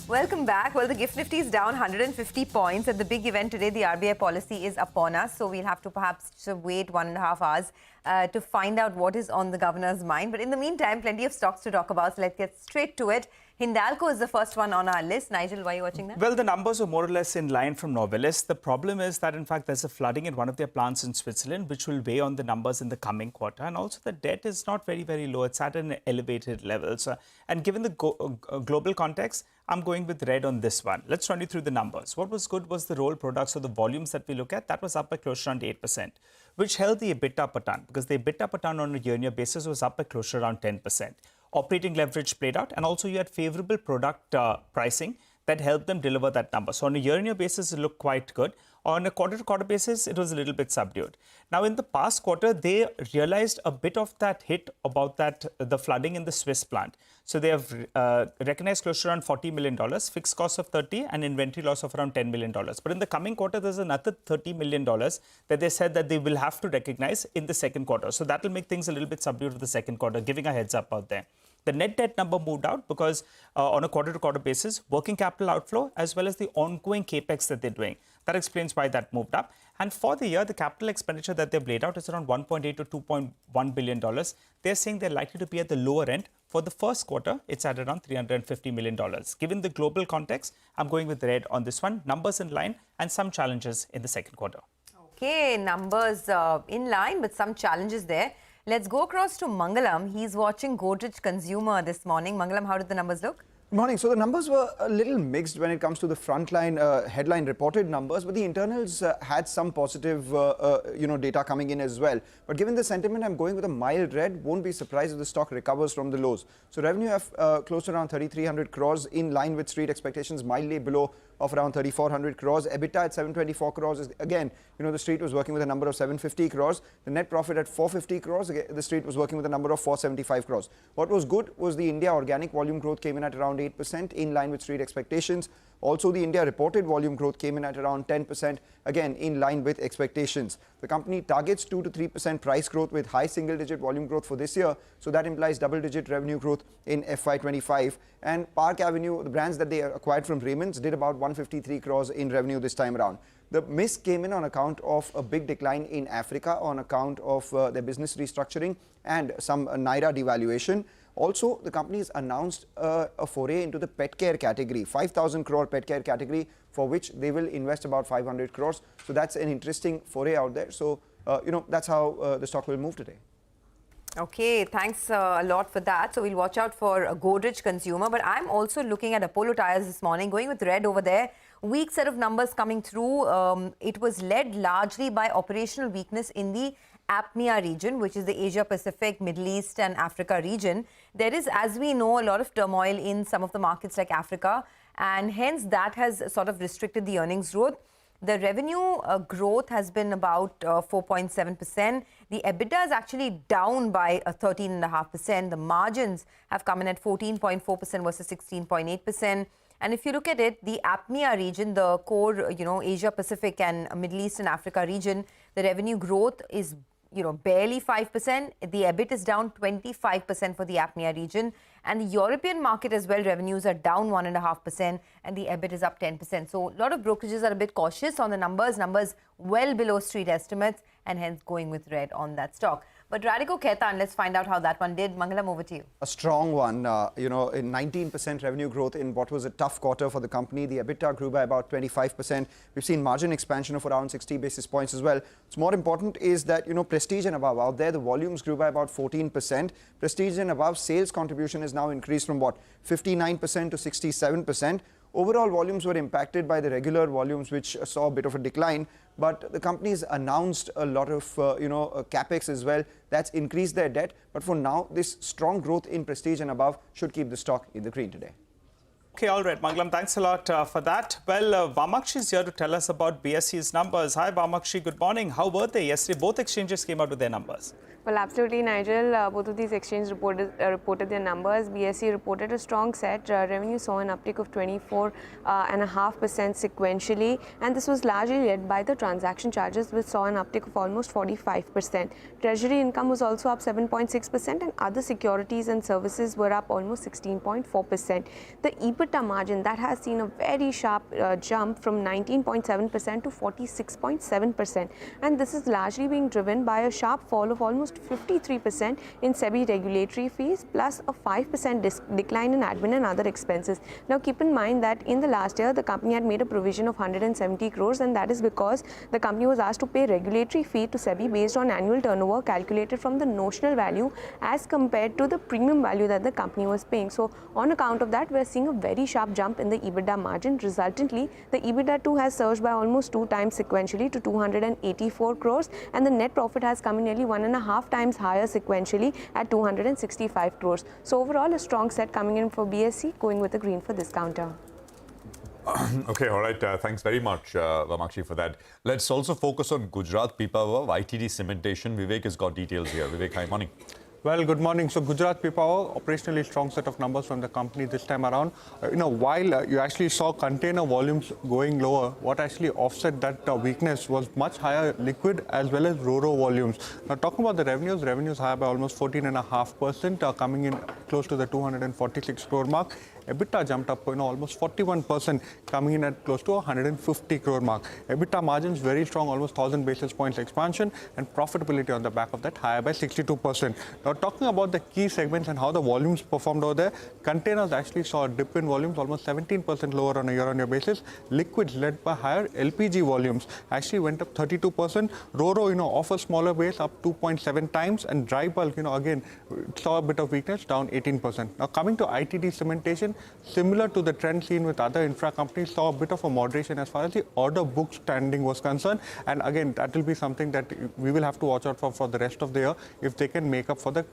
Welcome back. Well, the Gift Nifty is down 150 points. At the big event today, the RBI policy is upon us. So we'll have to perhaps wait 1.5 hours to find out what is on the governor's mind. But in the meantime, plenty of stocks to talk about. So let's get straight to it. Hindalco is the first one on our list. Nigel, why are you watching that? Well, the numbers are more or less in line from Novelis. The problem is that, in fact, there's a flooding in one of their plants in Switzerland, which will weigh on the numbers in the coming quarter. And also, the debt is not very, very low. It's at an elevated level. So, and given the global context, I'm going with red on this one. Let's run you through the numbers. What was good was the rolled products, so the volumes that we look at, that was up by close to around 8%, which held the EBITDA per ton, because the EBITDA per ton on a year-on-year basis was up by close to around 10%. Operating leverage played out, and also you had favorable product pricing that helped them deliver that number. So on a year-on-year basis, it looked quite good. On a quarter-to-quarter basis, it was a little bit subdued. Now, in the past quarter, they realized a bit of that hit about the flooding in the Swiss plant. So they have recognized close to around $40 million, fixed cost of 30, and inventory loss of around $10 million. But in the coming quarter, there's another $30 million that they said that they will have to recognize in the second quarter. So that will make things a little bit subdued for the second quarter, giving a heads up out there. The net debt number moved out because on a quarter-to-quarter basis, working capital outflow as well as the ongoing capex that they're doing. That explains why that moved up. And for the year, the capital expenditure that they've laid out is around $1.8 to $2.1 billion. They're saying they're likely to be at the lower end. For the first quarter, it's at around $350 million. Given the global context, I'm going with red on this one. Numbers in line and some challenges in the second quarter. Okay, numbers in line, but some challenges there. Let's go across to Mangalam. He's watching Godrej Consumer this morning. Mangalam, how did the numbers look? Good morning. So the numbers were a little mixed when it comes to the frontline headline reported numbers, but the internals had some positive data coming in as well. But given the sentiment, I'm going with a mild red. Won't be surprised if the stock recovers from the lows. So revenue have close to around 3,300 crores, in line with street expectations, mildly below of around 3,400 crores. EBITDA at 724 crores is, again, the street was working with a number of 750 crores. The net profit at 450 crores. Again, the street was working with a number of 475 crores. What was good was the India organic volume growth came in at around 8%, in line with street expectations. Also, the India reported volume growth came in at around 10%, again, in line with expectations. The company targets 2 to 3% price growth with high single-digit volume growth for this year. So that implies double-digit revenue growth in FY25. And Park Avenue, the brands that they acquired from Raymond's, did about 153 crores in revenue this time around. The miss came in on account of a big decline in Africa on account of their business restructuring and some Naira devaluation. Also, the company has announced a foray into the pet care category, 5,000 crore pet care category, for which they will invest about 500 crores. So that's an interesting foray out there. So, that's how the stock will move today. Okay, thanks a lot for that. So we'll watch out for Godrej Consumer. But I'm also looking at Apollo Tyres this morning, going with red over there. Weak set of numbers coming through. It was led largely by operational weakness in the APMEA region, which is the Asia Pacific, Middle East and Africa region. There is, as we know, a lot of turmoil in some of the markets like Africa, and hence that has sort of restricted the earnings growth. The revenue growth has been about 4.7%. The EBITDA is actually down by 13.5%. The margins have come in at 14.4% versus 16.8%. And if you look at it, the APMEA region, the core, Asia Pacific and Middle East and Africa region, the revenue growth is barely 5%. The EBIT is down 25% for the APMEA region. And the European market as well, revenues are down 1.5% and the EBIT is up 10%. So a lot of brokerages are a bit cautious on the numbers well below street estimates, and hence going with red on that stock. But Radico Khaitan, let's find out how that one did. Mangalam, over to you. A strong one, in 19% revenue growth in what was a tough quarter for the company. The EBITDA grew by about 25%. We've seen margin expansion of around 60 basis points as well. What's more important is that, Prestige and above out there, the volumes grew by about 14%. Prestige and above sales contribution is now increased from 59% to 67%. Overall volumes were impacted by the regular volumes, which saw a bit of a decline. But the company's announced a lot of, capex as well. That's increased their debt. But for now, this strong growth in Prestige and above should keep the stock in the green today. Okay, all right, Mangalam, thanks a lot for that. Well, Vamakshi is here to tell us about BSE's numbers. Hi, Vamakshi, good morning. How were they yesterday? Both exchanges came out with their numbers. Well, absolutely, Nigel. Both of these exchanges reported their numbers. BSE reported a strong set. Revenue saw an uptick of 24.5% sequentially, and this was largely led by the transaction charges, which saw an uptick of almost 45%. Treasury income was also up 7.6%, and other securities and services were up almost 16.4%. The EBITDA margin that has seen a very sharp jump from 19.7% to 46.7%, and this is largely being driven by a sharp fall of almost 53% in SEBI regulatory fees plus a 5% decline in admin and other expenses. Now keep in mind that in the last year the company had made a provision of 170 crores, and that is because the company was asked to pay regulatory fee to SEBI based on annual turnover calculated from the notional value as compared to the premium value that the company was paying. So on account of that, we are seeing a very sharp jump in the EBITDA margin. Resultantly, the EBITDA too has surged by almost 2 times sequentially to 284 crores, and the net profit has come in nearly 1.5 times higher sequentially at 265 crores. So overall, a strong set coming in for BSE, going with a green for this counter. Okay, all right. Thanks very much, Vamakshi, for that. Let's also focus on Gujarat Pipavav, ITD Cementation. Vivek has got details here. Vivek, hi, morning. Well, good morning. So Gujarat Pipavav, operationally strong set of numbers from the company this time around. While you actually saw container volumes going lower, what actually offset that weakness was much higher liquid as well as RoRo volumes. Now talking about the revenues higher by almost 14.5%, coming in close to the 246 crore mark. EBITDA jumped up almost 41%, coming in at close to 150 crore mark. EBITDA margins very strong, almost 1,000 basis points expansion, and profitability on the back of that higher by 62%. Now talking about the key segments and how the volumes performed over there, containers actually saw a dip in volumes, almost 17% lower on a year-on-year basis. Liquids led by higher LPG volumes actually went up 32%. RoRo, off a smaller base, up 2.7 times, and dry bulk, again, saw a bit of weakness, down 18%. Now coming to ITD Cementation, similar to the trend seen with other infra companies, saw a bit of a moderation as far as the order book standing was concerned. And again, that will be something that we will have to watch out for the rest of the year, if they can make up for the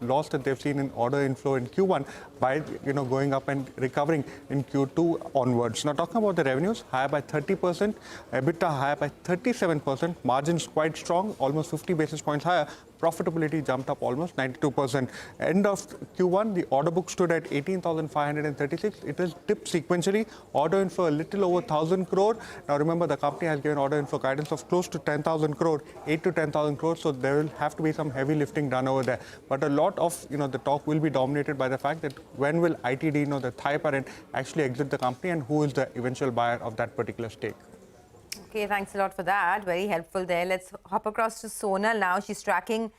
loss that they've seen in order inflow in Q1 by going up and recovering in Q2 onwards. Now talking about the revenues, higher by 30%, EBITDA higher by 37%, margins quite strong, almost 50 basis points higher. Profitability jumped up almost 92%. End of Q1, the order book stood at 18,536. It has dipped sequentially. Order inflow a little over 1,000 crore. Now remember, the company has given order inflow guidance of close to 10,000 crore, 8 to 10,000 crore. So there will have to be some heavy lifting done over there. But a lot of the talk will be dominated by the fact that when will ITD, the Thai parent, actually exit the company, and who is the eventual buyer of that particular stake. Okay, thanks a lot for that. Very helpful there. Let's hop across to Sonal now. She's tracking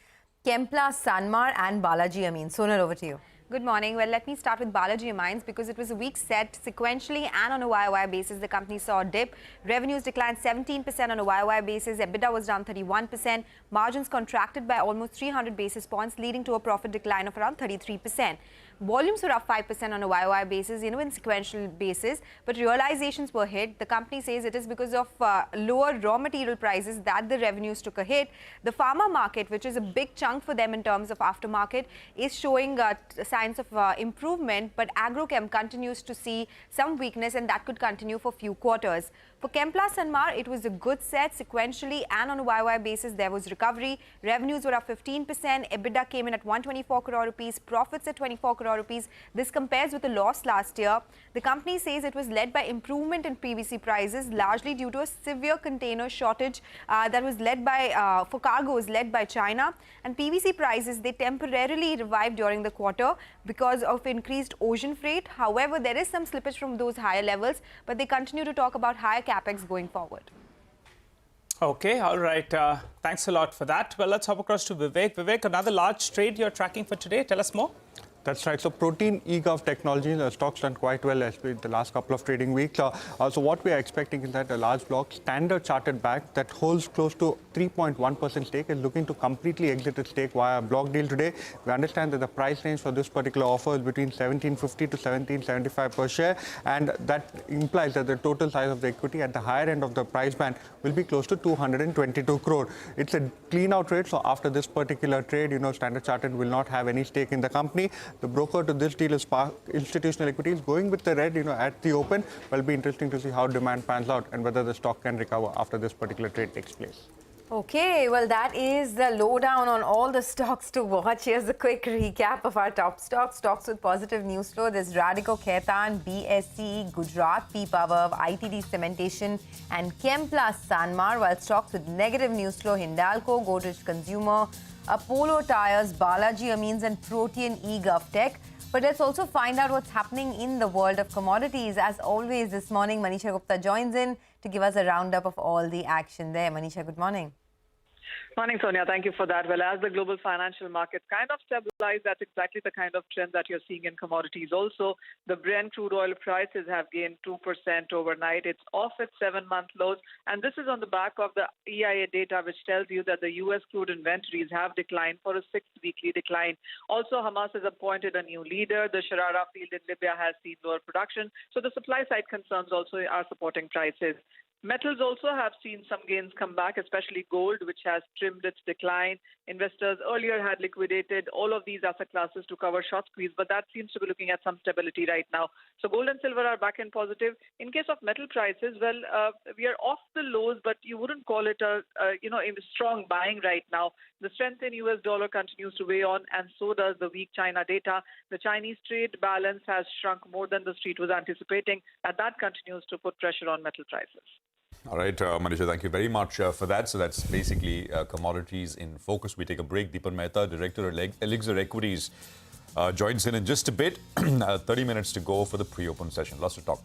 Chemplast Sanmar and Balaji Amines. Sonal, over to you. Good morning. Well, let me start with Balaji Amines because it was a weak set sequentially and on a YOY basis. The company saw a dip. Revenues declined 17% on a YOY basis. EBITDA was down 31%. Margins contracted by almost 300 basis points, leading to a profit decline of around 33%. Volumes were up 5% on a YOY basis, in sequential basis, but realizations were hit. The company says it is because of lower raw material prices that the revenues took a hit. The pharma market, which is a big chunk for them in terms of aftermarket, is showing signs of improvement, but agrochem continues to see some weakness, and that could continue for a few quarters. For Chemplast Sanmar, it was a good set sequentially and on a YOY basis. There was recovery. Revenues were up 15%. EBITDA came in at 124 crore rupees. Profits at 24 crore rupees. This compares with a loss last year. The company says it was led by improvement in PVC prices, largely due to a severe container shortage that was led by for cargoes led by China. And PVC prices, they temporarily revived during the quarter because of increased ocean freight. However, there is some slippage from those higher levels, but they continue to talk about higher capex going forward. Okay, all right. Thanks a lot for that. Well, let's hop across to Vivek. Vivek, another large trade you're tracking for today. Tell us more. That's right. So Protein eGov Technologies, the stock's done quite well in the last couple of trading weeks. So what we are expecting is that a large block, Standard Chartered Bank, that holds close to 3.1% stake, is looking to completely exit its stake via a block deal today. We understand that the price range for this particular offer is between 1750 to 1775 per share, and that implies that the total size of the equity at the higher end of the price band will be close to 222 crore. It's a clean out trade, so after this particular trade, Standard Chartered will not have any stake in the company. The broker to this deal is Spark Institutional Equities, going with the red, at the open. Will be interesting to see how demand pans out and whether the stock can recover after this particular trade takes place. Okay, well, that is the lowdown on all the stocks to watch. Here's a quick recap of our top stocks. Stocks with positive news flow. There's Radico, Khaitan, BSE, Godrej Consumer, ITD Cementation, and Chemplast Sanmar. While stocks with negative news flow, Hindalco, Godrej Consumer, Apollo Tyres, Balaji Amines, and Protean eGovTech. But let's also find out what's happening in the world of commodities. As always, this morning, Manisha Gupta joins in to give us a roundup of all the action there. Manisha, good morning. Morning, Sonia. Thank you for that. Well, as the global financial markets kind of stabilize, that's exactly the kind of trend that you're seeing in commodities. Also, the Brent crude oil prices have gained 2% overnight. It's off its 7-month lows. And this is on the back of the EIA data, which tells you that the U.S. crude inventories have declined for a 6th weekly decline. Also, Hamas has appointed a new leader. The Sharara field in Libya has seen lower production. So the supply side concerns also are supporting prices. Metals also have seen some gains come back, especially gold, which has trimmed its decline. Investors earlier had liquidated all of these asset classes to cover short squeeze, but that seems to be looking at some stability right now. So gold and silver are back in positive. In case of metal prices, well, we are off the lows, but you wouldn't call it a strong buying right now. The strength in US dollar continues to weigh on, and so does the weak China data. The Chinese trade balance has shrunk more than the street was anticipating, and that continues to put pressure on metal prices. All right, Manisha, thank you very much for that. So that's basically commodities in focus. We take a break. Deepan Mehta, Director at Elixir Equities, joins in just a bit. 30 minutes to go for the pre-open session. Lots to talk.